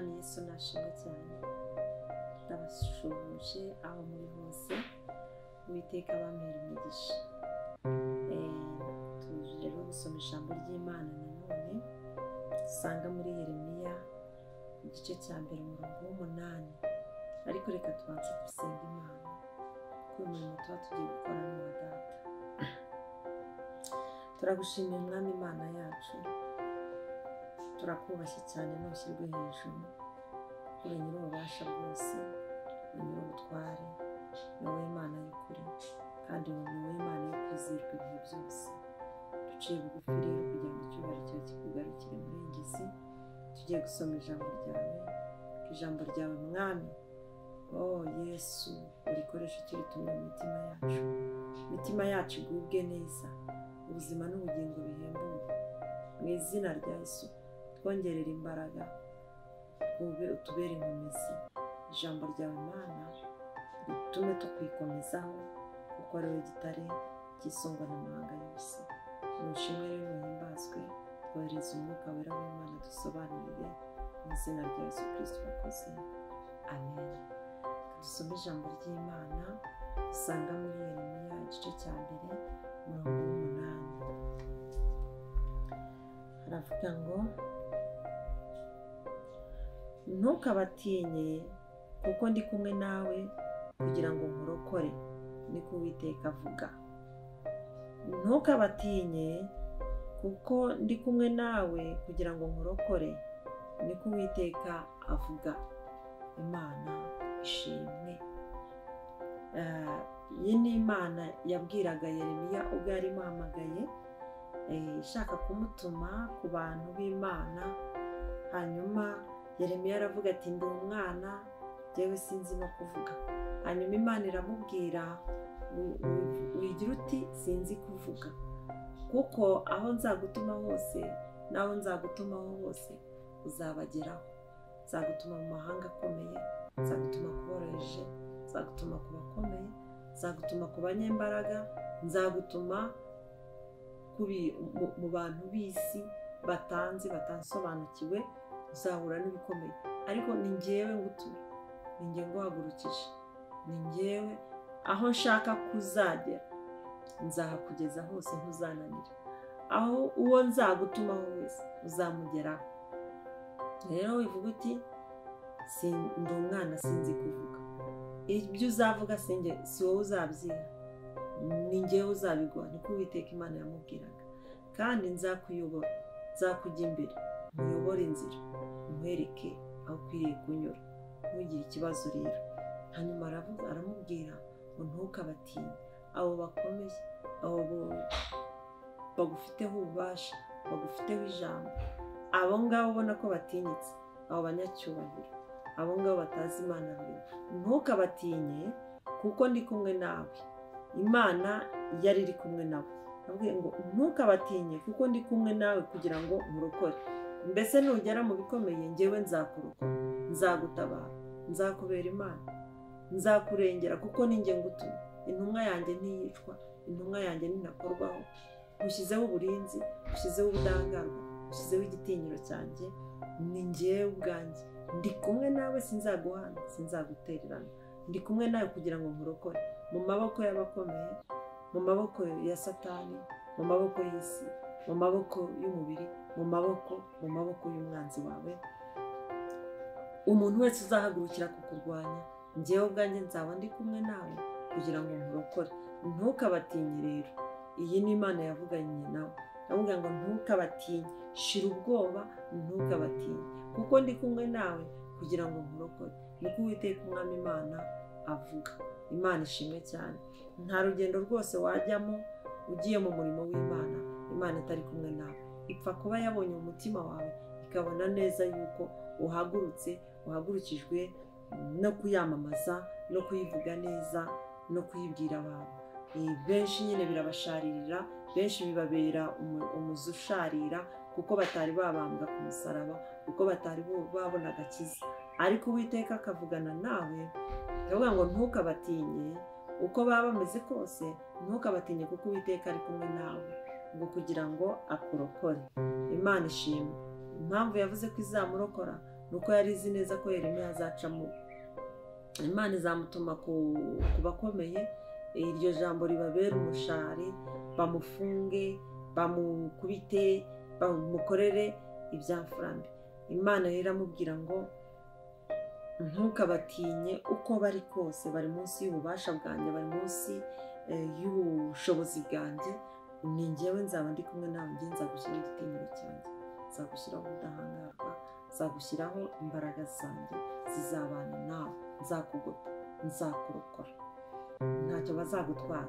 Umwami Yesu nashimwe cyane. Ndabashuhuje aho muri hose, Uwiteka abamera imigisha. Tuje rero gusoma ijambo ry'Imana nanone dusanga muri Yeremiya igice cya mbere umurongo w'8. Ariko reka tubanze dusenga Imana kuko umurimo tuba tugiye gukora ni uwa Data. Turagushimiye Mwami Imana yacu, turakubashye cyane ntushyirwe hejuru, uri nyir'ububasha bwose, uri nyir'ubutware, ni wowe Imana y'ukuri kandi ni wowe Imana yo kwizerwa ibihe byose. Duciye bugufi rero kugira ngo icyubahiro cyawe kikugarukire murengezi. Tugiye gusoma ijambo ryawe, ijambo ryawe Mwami Yesu urikoresha ukiritumye mu mitima yacu igubwe neza, ubuzima n'ubugingo bihembuke mu izina rya Yesu. Twongerera imbaraga, utubere inkomezi. Ijambo ryawe Mana ritume tukwikomezaho kuko ari wowe gitare cy'isongwa n'amahanga yose. Nushimwe rero muhimbazwe, twohereza umwuka wera w'Imana dusobanurire mu izina rya Yesu Kristo wakoze. Amen. Dusome ijambo ry'Imana dusanga muri Yeremiya igice cya mbere umurongo w'8. Haravuga ngo ntukabatinye kuko ndi kumwe nawe kugira ngo nkurokore, niko Uwiteka avuga. Ntukabatinye kuko ndi kumwe nawe kugira ngo nkurokore, niko Uwiteka avuga. Imana ishimwe. Iyi ni Imana yabwiraga Yeremiya ubwo yari imuhamagaye, ishaka kumutuma ku bantu b'Imana. Hanyuma Yeremiya aravuga ati ndi umwana, njyewe sinzi no kuvuga. Hanyuma Imana iramubwira wigira uti sinzi kuvuga, kuko aho nzagutuma hose n'aho nzagutumaho hose uzabageraho. Nzagutuma mu mahanga akomeye, nzagutuma ku boroheje, nzagutuma ku bakomeye, nzagutuma ku banyembaraga, nzagutuma mu bantu b'isi batansobanukiwe. Uzahura n'ibikomeye, ariko ni njyewe ngutumye, ni njye nguhagurukije, ni njyewe. Aho nshaka kuzagera nzahakugeza hose, ntuzananira. Aho uwo nzagutumaho wese uzamugeraho. Rero wivuga uti ndi umwana sinzi kuvuga, ibyo uzavuga si wowe uzabyiha, ni njyewe uzabiguha, niko Uwiteka Imana yamubwiraga. Kandi nzakuyobora, nzakujya imbere, nkuyobore inzira, nkwereke aho ukwiriye kunyura, ntugire ikibazo rero. Hanyuma aramubwira ngo ntukabatinye abo bakomeye, abo bagufiteho ububasha, bagufiteho ijambo, abo ngabo ubona ko batinyitse, abo banyacyubahiro, abo ngabo batazi Imana mbere. Ntukabatinye kuko ndi kumwe nawe. Imana yari iri kumwe nawe. Avuga ngo ntukabatinye kuko ndi kumwe nawe kugira ngo nkurokore. Mbese nugera mu bikomeye, njyewe nzakurokora, nzagutabara, nzakubera Imana, nzakurengera kuko ni njye ngutumye. Intumwa yanjye ntiyicwa, intumwa yanjye ntinakorwaho. Ushyizeho uburinzi, ushyizeho ubudahangarwa, ushyizeho igitinyiro cyanjye. Ni njyewe ubwanjye, ndi kumwe nawe, sinzaguhana, sinzagutererana. Ndi kumwe nawe kugira ngo nkurokore mu maboko y'abakomeye, mu maboko ya Satani, mu maboko y'isi, mu maboko y'umubiri, mu maboko y'umwanzi wawe. Umuntu wese uzahagurukira kukurwanya, njyewe ubwanjye nzaba ndi kumwe nawe kugira ngo nkurokore. Ntukabatinye rero. Iyi ni Imana yavuganye nawe, avuga ngo ntukabatinye, shira ubwoba, ntukabatinye kuko ndi kumwe nawe kugira ngo nkurokore, niko Uwiteka Umwami Imana avuga. Imana ishimwe cyane. Nta rugendo rwose wajyamo ugiye mu murimo w'Imana, Imana itari kumwe nawe. Ipfa kuba yabonye umutima wawe, ikabona neza yuko uhagurukijwe no kuyamamaza, no kuyivuga neza, no kuyibwira abantu. Benshi nyine birabasharirira, benshi bibabera umuzi usharira, kuko batari babambwa ku musaraba, kuko batari babona agakiza. Ariko Uwiteka akavugana nawe, akavuga ngo ntukabatinye uko baba bameze kose, ntukabatinye kuko Uwiteka ari kumwe nawe, ngo kugira ngo akurokore. Imana ishimwe. Impamvu yavuze ko izamurokora nuko yari izi neza ko Yeremiya azacamo. Imana izamutuma ku bakomeye, iryo jambo ribabera umushari, bamufunge, bamukubite, bamukorere ibyamfurambi. Imana rero iramubwira ngo ntukabatinye uko bari kose, bari munsi y'ububasha bwanjye, bari munsi y'ubushobozi bwanjye. Ni njyewe nzaba ndi kumwe nawe, njye nzagushyiraho igitinyiro cyanjye, nzagushyiraho ubudahangarwa, nzagushyiraho imbaraga zanjye zizabana nawe, nzakugota, nzakurokora, ntacyo bazagutwara.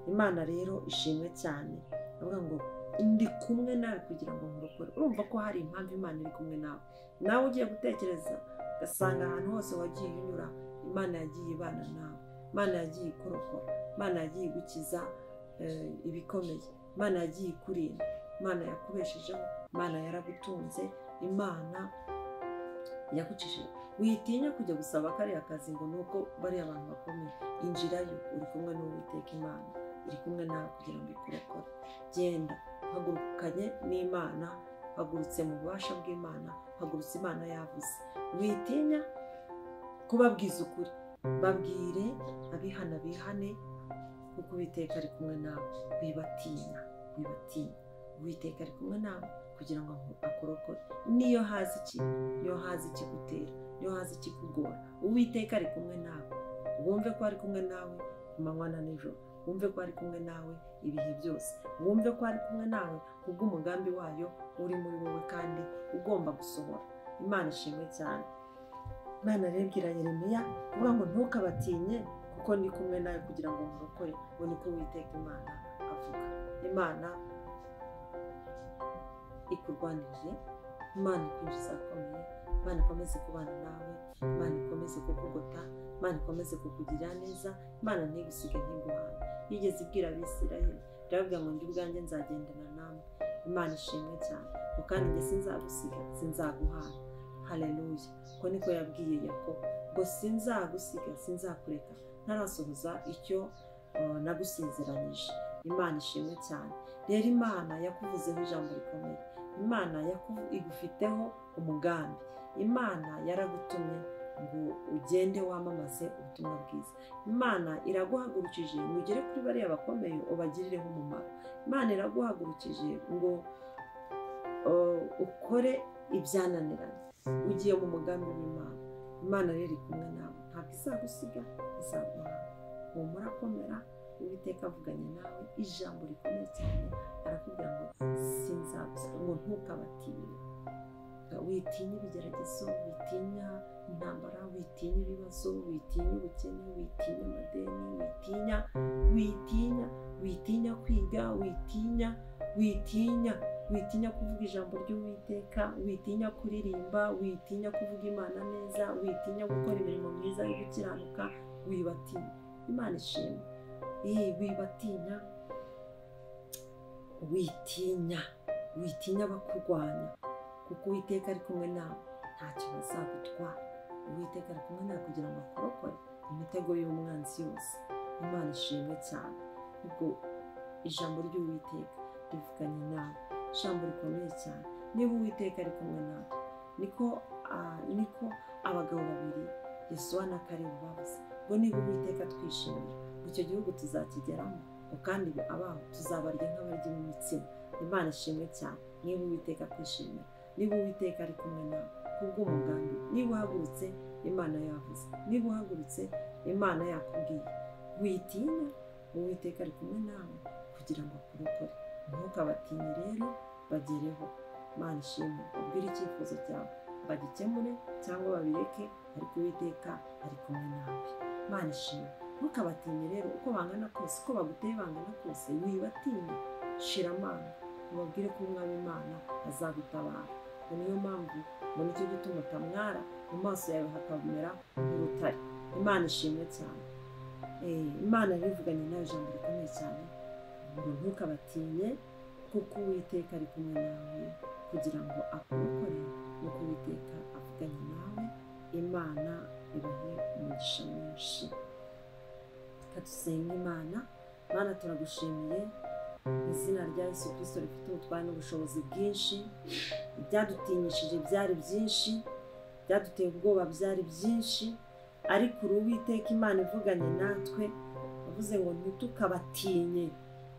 Imana rero ishimwe cyane, avuga ngo ndi kumwe nawe kugira ngo nkurokore. Urumva ko hari impamvu Imana iri kumwe nawe. Nawe ugiye gutekereza ugasanga ahantu hose wagiye unyura Imana yagiye ibana nawe, Imana yagiye ikurokora, Imana yagiye igukiza ibikomeye, Imana yagiye ikurinda, Imana yakubeshejeho, Imana yaragutunze, Imana yagucishije. Witinya kujya gusaba kariya kazi ngo nuko bari abantu bakomeye. Injirayo, uri kumwe n'Uwiteka. Imana iri kumwe nawe kugira ngo ikurokore. Genda hagurukanye n'Imana, hagurutse mu bubasha bw'Imana, hagurutse Imana yavuze. Witinya kubabwiza ukuri, babwire, abihana bihane, kuko Uwiteka ari kumwe nawe. Wibatinya, wibatinya, Uwiteka ari kumwe nawe kugira ngo akurokore. Niyo hazi iki, niyo hazi ikigutera, niyo hazi ikikugora, Uwiteka ari kumwe nawe. Wumve ko ari kumwe nawe ku manywa na nijoro, wumve ko ari kumwe nawe ibihe byose, wumve ko ari kumwe nawe kubw'umugambi wayo uri muri wowe kandi ugomba gusohora. Imana ishimwe cyane. Imana rero ibwira Yeremiya avuga ngo ntukabatinye kuko ndi kumwe nawe kugira ngo nkurokore. Ngo niko Uwiteka Imana avuga. Imana ikurwanirije, Imana ikwinjiza akomeye, Imana ikomeze kubana nawe, Imana ikomeze kukugota, Imana ikomeze kukugirira neza, Imana ntigusige ntiguhane. Yigeze ibwira Abisirayeli iravuga ngo njye ubwanjye nzagendana nawe. Imana ishimwe cyane, ngo kandi njye sinzagusiga, sinzaguhana. Haleluya. Ko niko yabwiye Yakobo ngo sinzagusiga, sinzakureka ntarasohoza icyo nagusezeranyije. Imana ishimwe cyane. Rero Imana yakuvuzeho ijambo rikomeye, Imana igufiteho umugambi, Imana yaragutumye ngo ugende wamamaze ubutumwa bwiza. Imana iraguhagurukije ngo ugere kuri bariya bakomeye ubagirireho umumaro. Imana iraguhagurukije ngo ukore ibyananiranye, ugiye mu mugambi w'Imana. Imana rero iri kumwe nawe, ntabwo izagusiga, izaguhana. Humura, komera, Uwiteka avuganye nawe ijambo rikomeye cyane. Arakubwira ngo sinzagusiga, ngo ntukabatinye. Witinya ibigeragezo, witinya intambara, witinya ibibazo, witinya ubukene, witinya amadeni, witinya kwiga, witinya kuvuga ijambo ry'Uwiteka, witinya kuririmba, witinya kuvuga Imana neza, witinya gukora imirimo myiza yo gukiranuka. Wibatinya. Imana ishimwe. Wibatinya, witinya abakurwanya, kuko Uwiteka ari kumwe nawe, ntacyo bazagutwara. Uwiteka ari kumwe nawe kugira ngo akurokore imitego y'umwanzi yose. Imana ishimwe cyane. Ubwo ijambo ry'Uwiteka rivuganye nawe, ijambo rikomeye cyane. Niba Uwiteka ari kumwe nawe, niko abagabo babiri Yosuwa na Kalebu bavuze ngo niba Uwiteka twishimira, icyo gihugu tuzakigeramo, kandi abaho tuzabarya nk'abarya imitsima. Imana ishimwe cyane. Niba Uwiteka kwishimira, niba Uwiteka ari kumwe nawe kubw'umugambi, niba uhagurutse Imana yavuze, niba uhagurutse Imana yakubwiye, witinya, Uwiteka ari kumwe nawe kugira ngo akurokore. Ntukabatinye rero, bagereho. Imana ishimwe. Ubwire icyifuzo cyawe, bagikemure cyangwa babireke, ariko Uwiteka ari kumwe nawe. Imana ishimwe. Ntukabatinye rero, uko bangana kose, uko baguteye bangana kose, wibatinye. Shira amanga, ubabwire ko Umwami Imana azagutabara. Niyo mpamvu ngo nicyo gituma utamwara, mu maso yawe hakamera nk'urutare. Imana ishimwe cyane. Imana rivuganye nawe ijambo rikomeye cyane ngo ntukabatinye kuko Uwiteka ari kumwe nawe kugira ngo akurokore. Nuko Uwiteka avuganye nawe. Imana ibahe umugisha mwinshi. Dusenge. Imana turagushimiye mu izina rya Yesu Kristo rifite ubutware n'ubushobozi bwinshi. Ibyadutinyishije byari byinshi, byaduteye ubwoba, byari byinshi, ariko Uwiteka Imana ivuganye natwe yavuze ngo ntitukabatinye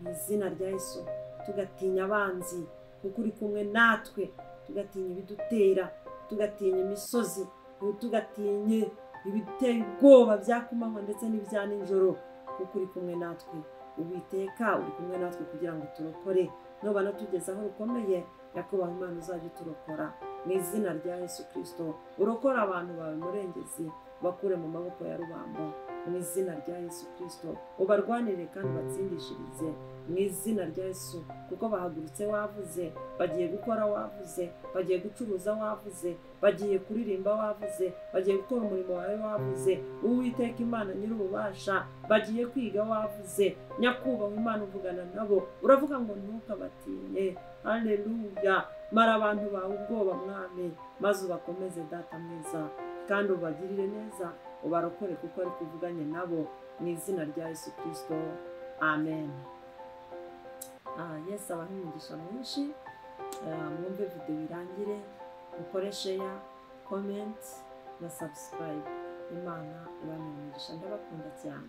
mu izina rya Yesu, tugatinya abanzi kuko uri kumwe natwe, tugatinya ibidutera, tugatinya imisozi, tugatinye ibiteye ubwoba bya kumanywa ndetse n'ibya nijoro, kuko uri kumwe natwe. Uwiteka uri kumwe natwe kugira ngo turokore, nubona tugeze aho rukomeye, Nyakubahwa Imana uzajya uturokora mu izina rya Yesu Kristo. Urokora abantu bawe murengezi, bakure mu maboko ya rubamba mu izina rya Yesu Kristo. Ubarwanire kandi batsindishirize mu izina rya Yesu, kuko bahagurutse wavuze, bagiye gukora wavuze, bagiye gucuruza wavuze, bagiye kuririmba wavuze, bagiye gukora umurimo wawe wavuze. Uwiteka Imana nyir'ububasha, bagiye kwiga wavuze. Nyakubahwa Imana uvugana nabo, uravuga ngo ntukabatinye. Haleluya! Mara abantu bawe ubwoba Mwami, maze ubakomeze Data mwiza, kandi ubagirire neza, ubarokore kuko ari kuvuganye nabo mu izina rya Yesu Kristo. Amen. Yesu abahe umugisha mwinshi. Mwumve video irangire, mukore share, comment na subscribe. Imana ibahe umugisha, ndabakunda cyane.